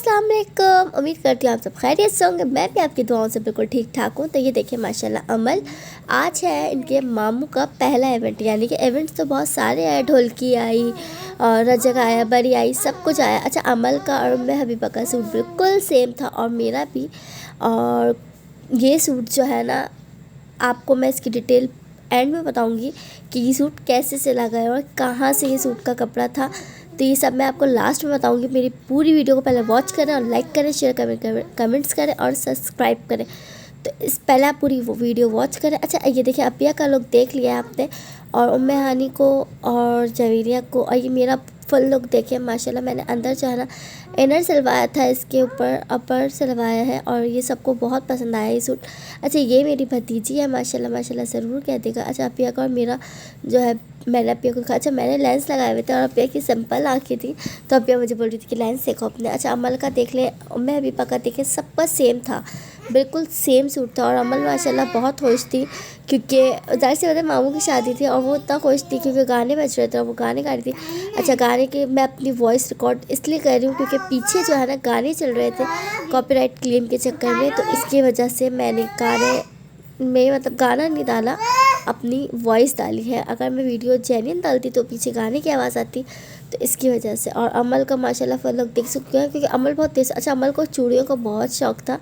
अस्सलाम वालेकुम। उम्मीद करती हूँ आप सब खैरियत से होंगे। मैं भी आपकी दुआओं से बिल्कुल ठीक ठाक हूँ। तो ये देखिए माशाल्लाह अमल, आज है इनके मामू का पहला इवेंट। यानी कि इवेंट्स तो बहुत सारे आए, ढोलकी आई और रजक आया, बरी आई, सब कुछ आया। अच्छा, अमल का और मैं हबीबा का सूट बिल्कुल सेम था और मेरा भी। और ये सूट जो है ना, आपको मैं इसकी डिटेल एंड में बताऊंगी कि ये सूट कैसे सिला गया और कहाँ से ये सूट का कपड़ा था। तो ये सब मैं आपको लास्ट में बताऊंगी। मेरी पूरी वीडियो को पहले वॉच करें और लाइक करें, शेयर करें, कमेंट्स करें और सब्सक्राइब करें। तो इस पहले आप पूरी वीडियो वॉच करें। अच्छा, ये देखिए अपिया का लुक देख लिया आपने, और उम्मे हानी को और जवेरिया को, और ये मेरा फुल लुक देखिए माशाल्लाह। मैंने अंदर जो है ना इनर सिलवाया था, इसके ऊपर अपर सिलवाया है और ये सबको बहुत पसंद आया ये सूट। अच्छा, ये मेरी भतीजी है माशाल्लाह माशाल्लाह, ज़रूर कह देगा। अच्छा, अपिया का और मेरा जो है, मैंने अपिया को कहा, अच्छा मैंने लेंस लगाए हुए थे और अपिया की सिंपल आँखें थी, तो अपिया मुझे बोल रही थी कि लेंस देखो अपने। अच्छा, अमल का देख ले, मैं हबीबा का देखे, सबका सेम था, बिल्कुल सेम सूट था। और अमल माशाल्लाह बहुत खुश थी, क्योंकि ज़ाहिर सी बात है मामू की शादी थी और वो इतना खुश थी क्योंकि गाने बज रहे थे और वो गाने गा रही थी। अच्छा, गाने के मैं अपनी वॉइस रिकॉर्ड इसलिए कर रही हूँ क्योंकि पीछे जो है ना गाने चल रहे थे कॉपीराइट क्लेम के चक्कर में, तो इसकी वजह से मैंने गाने में मतलब गाना नहीं डाला, अपनी वॉइस डाली है। अगर मैं वीडियो जेन्युइन डालती तो पीछे गाने की आवाज़ आती, तो इसकी वजह से। और अमल का माशाल्लाह फल लोग देख सकते हैं क्योंकि अमल बहुत तेज़। अच्छा, अमल को चूड़ियों का बहुत शौक था,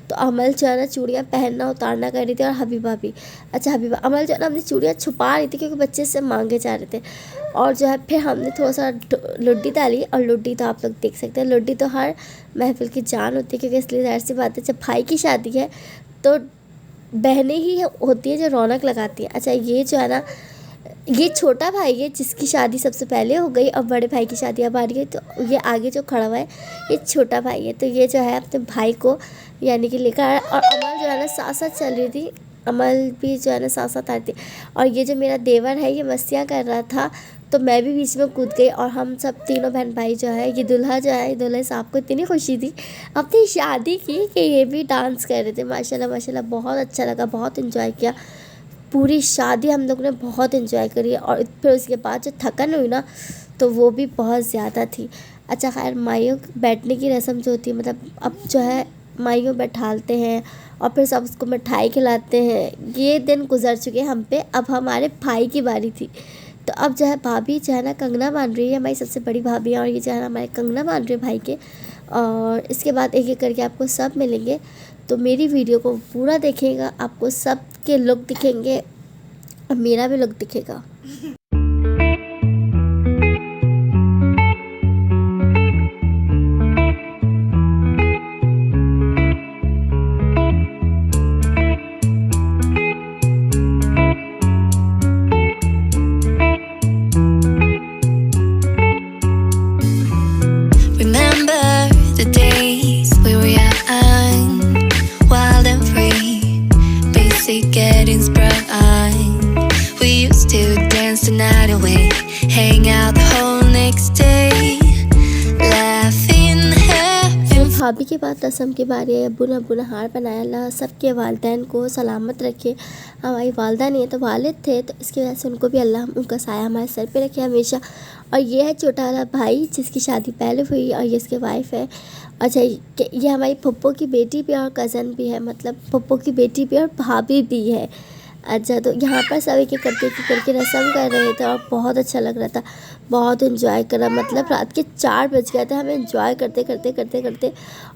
तो अमल जो है ना चूड़ियाँ पहनना उतारना कर रही थी, और हबीबा भी। अच्छा, हबीबा अमल जो है ना अपनी चूड़ियाँ छुपा रही थी क्योंकि बच्चे से मांगे जा रहे थे। और जो है फिर हमने थोड़ा सा लुड्डी डाली, और लुड्डी तो आप लोग देख सकते हैं, लुड्डी तो हर महफिल की जान होती है, क्योंकि इसलिए ज़ाहिर सी बात है जब भाई की शादी है तो बहनें ही होती है जो रौनक लगाती है। अच्छा, ये जो है ना, ये छोटा भाई है जिसकी शादी सबसे पहले हो गई, और बड़े भाई की शादी अब आ रही है, तो ये आगे जो खड़ा हुआ है ये छोटा भाई है। तो ये जो है अपने भाई को यानी कि लेकर आया, और अमल जो है ना साथ साथ चल रही थी, अमल भी जो है ना साथ साथ आ रही थी। और ये जो मेरा देवर है ये मस्तियाँ कर रहा था, तो मैं भी बीच में कूद गई, और हम सब तीनों बहन भाई जो है, ये दूल्हा जो है, दूल्हे साहब को इतनी खुशी थी अपनी शादी की कि ये भी डांस कर रहे थे। माशाल्लाह माशाल्लाह बहुत अच्छा लगा, बहुत इन्जॉय किया। पूरी शादी हम लोग ने बहुत इन्जॉय करी, और फिर उसके बाद जो थकन हुई ना तो वो भी बहुत ज़्यादा थी। अच्छा, खैर माइयों बैठने की रस्म जो होती है, मतलब अब जो है माइयों बैठालते हैं और फिर सब उसको मिठाई खिलाते हैं, ये दिन गुजर चुके हम पे। अब हमारे भाई की बारी थी, तो अब जो है भाभी जो है ना कंगना बांध रही है, हमारी सबसे बड़ी भाभी है, और ये जो है ना हमारे कंगना बांध रहे भाई के। और इसके बाद एक एक करके आपको सब मिलेंगे, तो मेरी वीडियो को पूरा देखिएगा, आपको सब के लुक दिखेंगे और मेरा भी लुक दिखेगा। Remember the days we were young, wild and free, basic getting sprung. We used to dance the night away, hang out the whole next day, laughing, having fun. भाभी के बाद रस्म की बारी है। अब्बू ने अब्बू ने हार बनाया, अल्लाह सबके वालिदैन को सलामत रखे। हमारी वालदा नहीं है तो वालिद थे, तो इसकी वजह से उनको भी अल्लाह उनका साया हमारे सर पे रखे हमेशा। और ये है छोटा वाला भाई जिसकी शादी पहले हुई, और ये इसके वाइफ है। अच्छा, ये हमारी पप्पो की बेटी भी और कज़न भी है, मतलब पप्पो की बेटी भी और भाभी भी है। अच्छा, तो यहाँ पर सब एक एक करके रस्म कर रहे थे और बहुत अच्छा लग रहा था, बहुत इन्जॉय करा। मतलब रात के 4 बज गए थे हमें इन्जॉय करते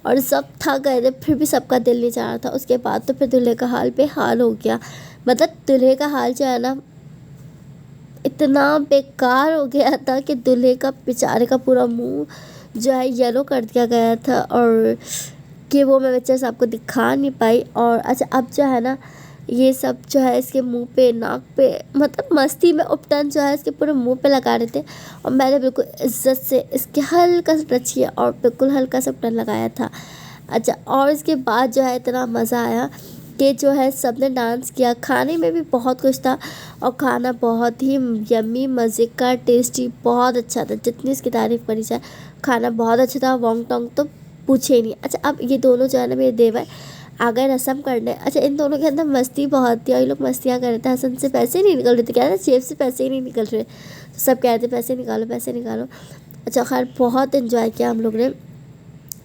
और सब थक गए थे, फिर भी सबका दिल नहीं चाह रहा था। उसके बाद तो फिर दूल्हे का हाल बेहाल हो गया। मतलब दूल्हे का हाल जो है ना इतना बेकार हो गया था कि दूल्हे का बेचारे का पूरा मुंह जो है येलो कर दिया गया था, और कि वो मैं बच्चे सबको दिखा नहीं पाई। और अच्छा, अब जो है ना ये सब जो है इसके मुंह पे, नाक पे, मतलब मस्ती में उपटन जो है इसके पूरे मुंह पे लगा रहे थे, और मैंने बिल्कुल इज्जत से इसके हल्का सा टच किया और बिल्कुल हल्का सा उपटन लगाया था। अच्छा, और इसके बाद जो है इतना मज़ा आया कि जो है सब ने डांस किया। खाने में भी बहुत कुछ था, और खाना बहुत ही यम्मी, मज़े का, टेस्टी, बहुत अच्छा था। जितनी इसकी तारीफ़ करी जाए, खाना बहुत अच्छा था। वोंग टोंग तो पूछे ही नहीं। अच्छा, अब ये दोनों जो है ना मेरे देवर आ गए रस्म करने। अच्छा, इन दोनों के अंदर मस्ती बहुत थी और ये लोग मस्तियाँ कर रहे थे। हसन से पैसे नहीं निकल रहे थे, कह रहे जेब से पैसे ही नहीं निकल रहे, तो सब कह रहे थे पैसे निकालो पैसे निकालो। अच्छा, खैर बहुत इन्जॉय किया हम लोग ने।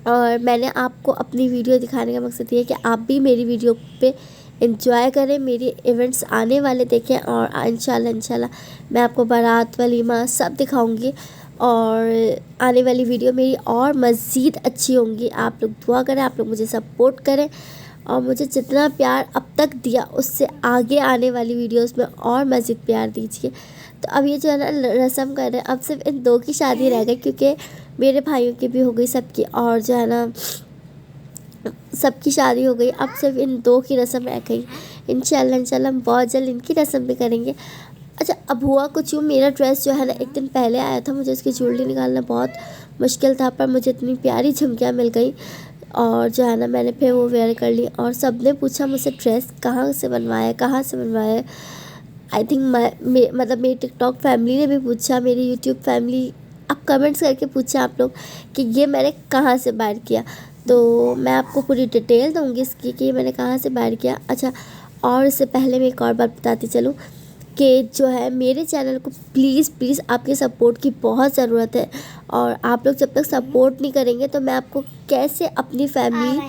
और मैंने आपको अपनी वीडियो दिखाने का मकसद ये है कि आप भी मेरी वीडियो पे एंजॉय करें, मेरे इवेंट्स आने वाले देखें। और इंशाल्लाह मैं आपको बारात वलीमा सब दिखाऊंगी और आने वाली वीडियो मेरी और मज़ीद अच्छी होंगी। आप लोग दुआ करें, आप लोग मुझे सपोर्ट करें और मुझे जितना प्यार अब तक दिया उससे आगे आने वाली वीडियोस में और मज़ीद प्यार दीजिए। तो अब ये जो है ना रस्म कर रहे हैं, अब सिर्फ इन 2 की शादी रह गई क्योंकि मेरे भाइयों की भी हो गई सबकी, और जो है ना सबकी शादी हो गई। अब सिर्फ इन 2 की रस्म रह गई। इंशाल्लाह हम बहुत जल्द इनकी रस्म भी करेंगे। अच्छा, अब हुआ कुछ यूँ, मेरा ड्रेस जो है ना एक दिन पहले आया था, मुझे उसकी ज्वेलरी निकालना बहुत मुश्किल था, पर मुझे इतनी प्यारी झुमकियाँ मिल गई और जो है ना मैंने फिर वो वेयर कर ली। और सब ने पूछा मुझसे ड्रेस कहाँ से बनवाया है, कहाँ से बनवाया है। आई थिंक मतलब मेरी टिकटॉक फैमिली ने भी पूछा, मेरी यूट्यूब फैमिली, अब कमेंट्स करके पूछा आप लोग कि ये मैंने कहाँ से बाय किया। तो मैं आपको पूरी डिटेल दूँगी इसकी कि ये मैंने कहाँ से बाय किया। अच्छा, और इससे पहले मैं एक और बात बताती चलूँ कि जो है मेरे चैनल को प्लीज़ आपके सपोर्ट की बहुत ज़रूरत है। और आप लोग जब तक सपोर्ट नहीं करेंगे तो मैं आपको कैसे अपनी फैमिली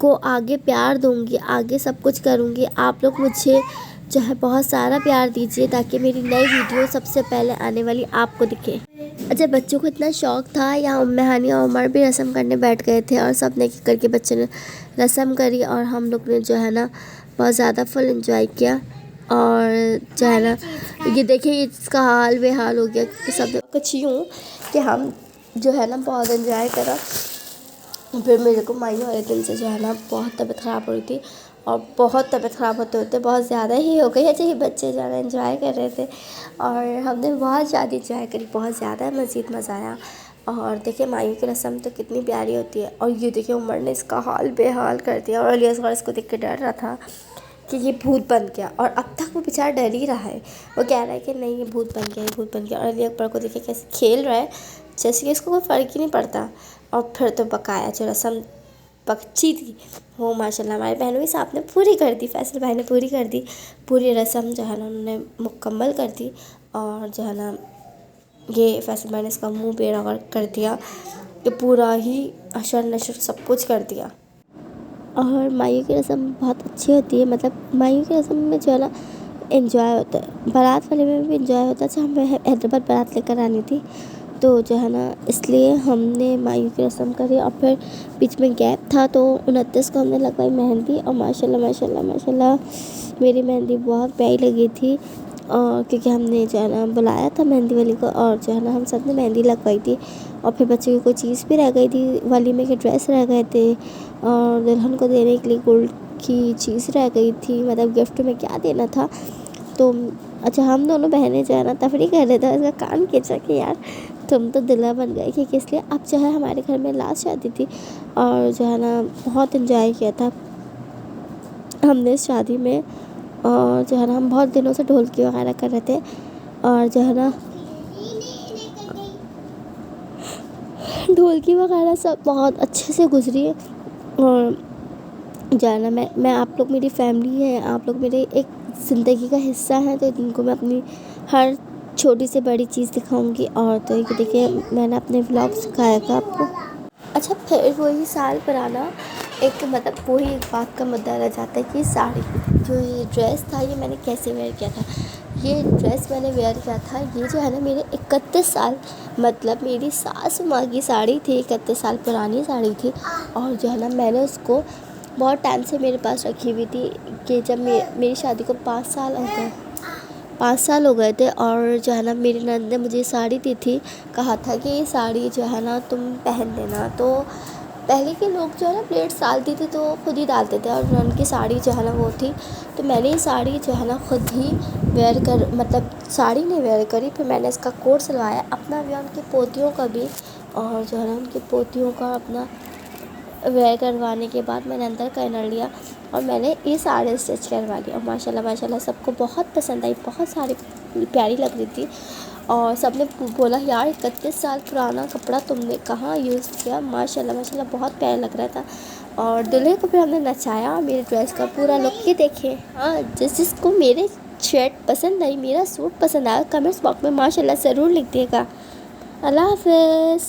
को आगे प्यार दूँगी, आगे सब कुछ करूँगी। आप लोग मुझे जो है बहुत सारा प्यार दीजिए ताकि मेरी नई वीडियो सबसे पहले आने वाली आपको दिखे। अच्छा, बच्चों को इतना शौक़ था, यहाँ उम्मे हानी और उमर भी रस्म करने बैठ गए थे और सब ने करके बच्चे ने रस्म करी और हम लोग ने जो है ना बहुत ज़्यादा फुल एंजॉय किया। और जो है ना ये देखिए इसका हाल बेहाल हो गया क्योंकि सब कुछ यूँ कि हम जो है ना बहुत एंजॉय करा। फिर मेरे को माई वाले दिन से जो है ना बहुत तबीयत ख़राब हो रही थी और बहुत तबीयत ख़राब होते होते बहुत ज़्यादा ही हो गई। अच्छा, ये बच्चे ज़्यादा एंजॉय कर रहे थे और हमने बहुत ज़्यादा एंजॉय करी, बहुत ज़्यादा मज़ीद मज़ा आया। और देखिए माई की रस्म तो कितनी प्यारी होती है। और ये देखिए उमर ने इसका हाल बेहाल कर दिया और अली असगर इसको देख के डर रहा था कि ये भूत बन गया और अब तक वो बेचारा डर ही रहा है। वो कह रहा है कि नहीं ये भूत बन गया, ये भूत बन गया। और अली अकबर को देखिए कैसे खेल रहा है जैसे कि इसको कोई फ़र्क ही नहीं पड़ता। और फिर तो बकाया जो रस्म बच्ची थी वो माशाल्लाह हमारे बहनों के साथ ने पूरी कर दी, फैसल भाई ने पूरी कर दी। पूरी रस्म जो है ना उन्होंने मुकम्मल कर दी और जो है ना ये फैसल भाई ने इसका मुँह बेड़ा कर दिया कि पूरा ही अशर नशर सब कुछ कर दिया। और मायू की रस्म बहुत अच्छी होती है, मतलब मायू की रस्म में जो है ना एंजॉय होता है, बारात वाले में भी एंजॉय होता है। अच्छा, हमें हैदराबाद बारात लेकर आनी थी तो जो है ना इसलिए हमने मायू की रस्म करी और फिर बीच में गैप था तो 29 को हमने लगवाई मेहंदी। और माशाल्लाह मेरी मेहंदी बहुत प्यारी लगी थी और क्योंकि हमने जो है ना बुलाया था मेहंदी वाली को और जो है ना हम सब ने मेहंदी लगवाई थी। और फिर बच्चों की कोई चीज़ भी रह गई थी, वलीमे के ड्रेस रह गए थे और दुल्हन को देने के लिए गोल्ड की चीज़ रह गई थी, मतलब गिफ्ट में क्या देना था। तो अच्छा, हम दोनों बहनें जो है ना तफरी कर रहे थे, इसका कान खींचा कि यार तुम तो दुल्हा बन गए कि किस लिए। अब जो है हमारे घर में लास्ट शादी थी और जो है ना बहुत एंजॉय किया था हमने इस शादी में। और जो है ना हम बहुत दिनों से ढोलकी वगैरह कर रहे थे और जो है ना ढोलकी वगैरह सब बहुत अच्छे से गुजरी है। और जो है ना मैं आप लोग मेरी फैमिली है, आप लोग मेरे एक ज़िंदगी का हिस्सा है, तो इनको मैं अपनी हर छोटी से बड़ी चीज़ दिखाऊंगी। और तो ये देखिए मैंने अपने व्लॉग सिखाया था आपको। अच्छा, फिर वही साल पुराना एक मतलब वही एक बात का मुद्दा रह जाता है कि साड़ी जो ये ड्रेस था ये मैंने कैसे वेयर किया था। ये ड्रेस मैंने वेयर किया था, ये जो है ना मेरे 31 साल मतलब मेरी सासू माँ की साड़ी थी, 31 साल पुरानी साड़ी थी। और जो है ना मैंने उसको बहुत टाइम से मेरे पास रखी हुई थी कि जब मेरी शादी को 5 साल हो गए थे। और जो है ना मेरी नंद ने मुझे साड़ी दी थी, कहा था कि ये साड़ी जो है ना तुम पहन लेना। तो पहले के लोग जो है ना प्लेट डालते थे तो खुद ही डालते थे और उनकी साड़ी जो है ना वो थी। तो मैंने ये साड़ी जो है ना खुद ही वेयर कर मतलब साड़ी नहीं वेयर करी, फिर मैंने इसका कोट सिलवाया अपना भी उनकी पोतियों का भी। और जो है ना उनकी पोतियों का अपना वेयर करवाने के बाद मैंने अंदर का इनर लिया और मैंने ये साड़ी स्टिच करवा ली। और माशाल्लाह सबको बहुत पसंद आई, बहुत सारी प्यारी लग रही थी। और सब ने बोला यार 31 साल पुराना कपड़ा तुमने कहाँ यूज़ किया, माशाल्लाह बहुत प्यारा लग रहा था। और दूल्हे को फिर हमने नचाया, मेरे ड्रेस का पूरा लुक ये देखे। हाँ, जिसको मेरे शर्ट पसंद आई, मेरा सूट पसंद आया, कमेंट्स बॉक्स में माशाल्लाह ज़रूर लिख दिएगा। अल्लाह हाफ़िज़।